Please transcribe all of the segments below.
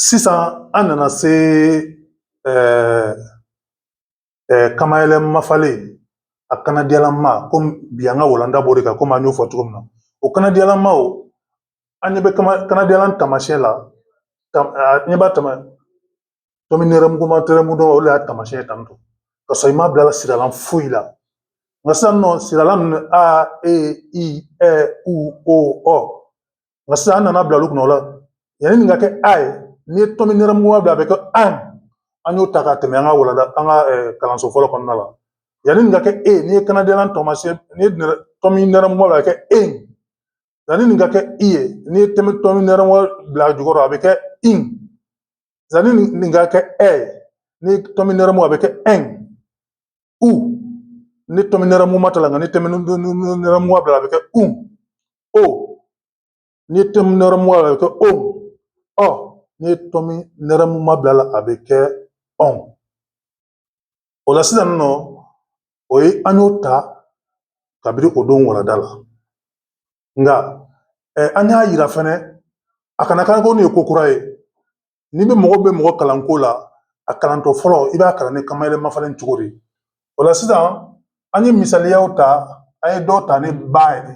sisan an nana se kamayɛlɛ mafalen a kanadiyalama komi bi an ka walanda b'o de kan komi an y'o fɔ cogo min na o kanadiyalamaw an ɲɛ bɛ kanadiyalan taamasiyɛn la a ɲɛ b'a tomi nɛrɛmuguma tɛrɛmudɔn o de y'a taamasiyɛn tan tɔ ka sɔrɔ i m'a bila siralan foyi la nka sisan nɔ siralan ninnu a e i ɛ u o ɔ nka sisan an nana bila olu kunna o la yanni nin ka kɛ a ye n'i ye tomi nɛrɛmuguma bila a bɛ kɛ an y'o ta ka tɛmɛ an ka walanda an ka kalanso fɔlɔ kɔnɔna la yanni nin ka kɛ e n'i ye kanadiyalan taamasiyɛn n'i ye tomi nɛrɛmuguma bila a bɛ kɛ e yanni nin ka kɛ i ye n'i ye tomi nɛrɛmuguma bila a jukɔrɔ a bɛ kɛ yanni nin ka kɛ ɛ ni tomi nɛrɛmuguma a bɛ kɛ u ni tomi nɛrɛmuguma ta la nka ni tomi nɛrɛmuguma bila a bɛ kɛ o ni tomi nɛrɛmuguma bila a bɛ kɛ ɔ ni tomi nɛrɛmuguma bila la a bɛ kɛ o la sisan nɔ o ye an y'o ta kabini o don walanda la nka an y'a yira fɛnɛ a kana kan ko nin ye ko kura ye ni bɛ mɔgɔ kalanko la a kalantɔ fɔlɔ i b'a kalan ni kamayɛlɛ mafalen cogo di o la sisan an ye misaliyaw ta an ye dɔw ta ni ba ye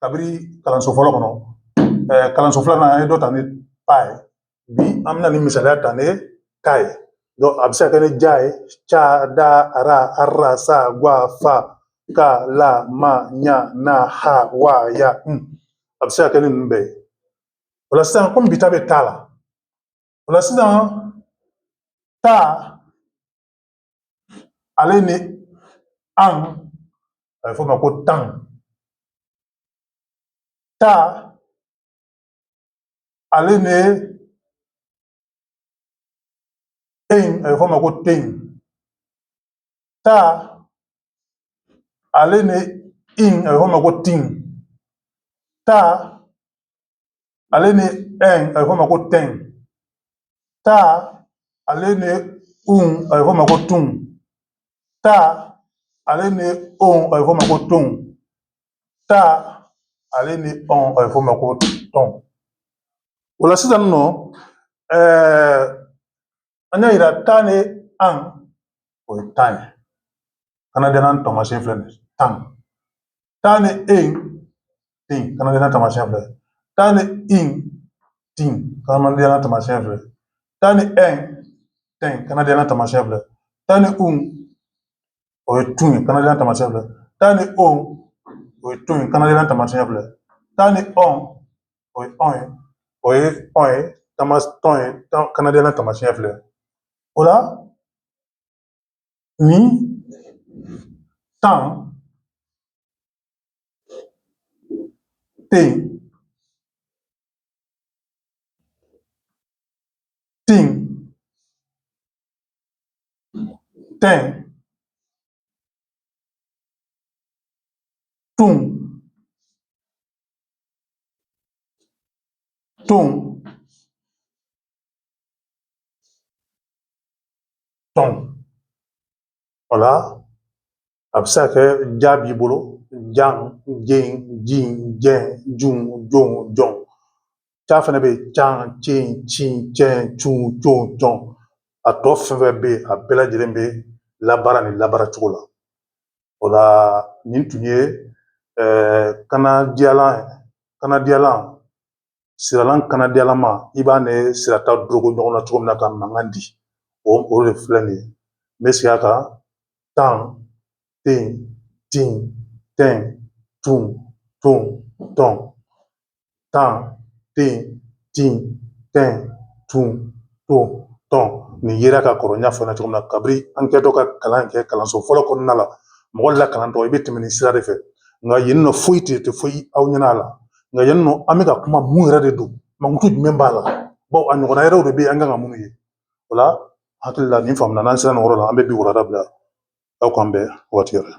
kabini kalanso fɔlɔ kɔnɔ kalanso filanan an ye dɔw ta ni ba ye bi an bɛna ni misaliya ta ni ka ye a bɛ se ka kɛ ni ja ye ca da ara ara sa gwa fa ka la ma ɲa na ha wa ya a bɛ se ka kɛ ni ninnu bɛɛ ye o la sisan komi bi ta bɛ ta la o la sisan ta ale ni an a bɛ fɔ o ma ko tan ta ale ni a bɛ fɔ o ma ko ten ta ale ni a bɛ fɔ o ma ko tin ta ale ni a bɛ fɔ o ma ko ten ta ale ni a bɛ fɔ o ma ko tun ta ale ni a bɛ fɔ o ma ko ton ta ale ni a bɛ fɔ o ma ko tɔn o la sisan nɔ an y'a yira ta ni an o ye tan ye kanadiyalan taamasiyɛn filɛ nin ye ta ni ten kanadiyalan taamasiyɛn filɛ ta ni tin kanadiyalan taamasiyɛn filɛ ta ni ten kanadiyalan taamasiyɛn filɛ ta ni o ye tun ye kanadiyalan taamasiyɛn filɛ ta ni o ye tun ye kanadiyalan taamasiyɛn filɛ ta ni o ye tɔn ye kanadiyalan taamasiyɛn filɛ o la ni tan ten tin ten tun tɔn o la a bɛ se ka kɛ ja b'i bolo jan jen jin jɛn jun jon jɔn ca fana bɛ yen can cin cin cɛn cun con cɔn a tɔ fɛn fɛn bɛ yen a bɛɛ lajɛlen bɛ labaara ni labaara cogo la o la nin tun ye kanadiyalan siralan kanadiyalama i b'a ni sirata dorogo ɲɔgɔn na cogo min na ka mankan di o de filɛ nin ye n bɛ segin a kan tan ten tin ten tun tɔn tan ten tin ten tun tɔn nin yera ka kɔrɔ n y'a fɔ n ɲɛna cogo min na kabini an kɛtɔ ka kalan kɛ kalanso fɔlɔ kɔnɔna la mɔgɔ lakalantɔ i bɛ tɛmɛ nin sira de fɛ nka yen nɔ foyi tɛ foyi aw ɲɛna a la nka yen nɔ an bɛ ka kuma mun yɛrɛ de don mankutu jumɛn b'a la bawo a ɲɔgɔnna yɛrɛw de bɛ yen an kan ka minnu ye o la hakili la nin faamuya n'an sera nin yɔrɔ la an bɛ bi wɔlɔda bila aw k'an bɛn waati wɛrɛ